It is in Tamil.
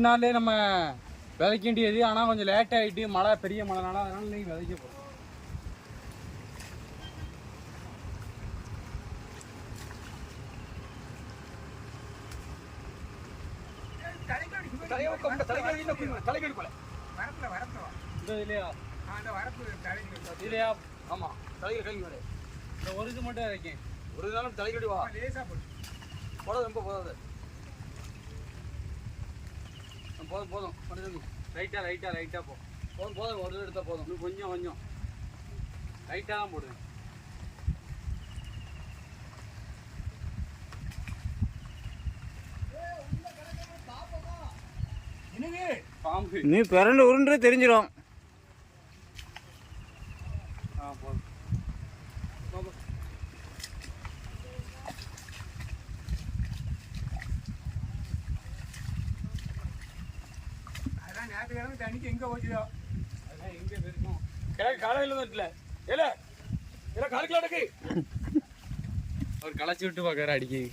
நாளே நம்ம விதைக்க வேண்டியது. ஆனால் கொஞ்சம் லேட் ஆகிட்டு மழை பெரிய மழைனால அதனால நீங்கள் விதைக்க போகிறோம். இல்லையா? ஆமா, தலைகள் கழிவு வேறு இந்த ஒரு இது மட்டும் வைக்கேன். ஒரு நாளும் தலைக்கடி வா போடாது, ரொம்ப போதாது. போதும் போதும் ரைட்டாக போதும். ஒரு எடுத்தால் போதும். இன்னும் கொஞ்சம் ரைட்டாக தான் போடுவேன். நீ பிறண்டு உருண்டு தெரிஞ்சிடும். போதும். அதான் ஞாயிற்றுக்கிழமை தண்ணிக்கு எங்கே போச்சுதோ அதான் எங்கே போயிருக்கோம். காலையில் தான் இல்லை இல்லை காலைக்கு அவர் களைச்சி விட்டு பார்க்குற அடிக்கி.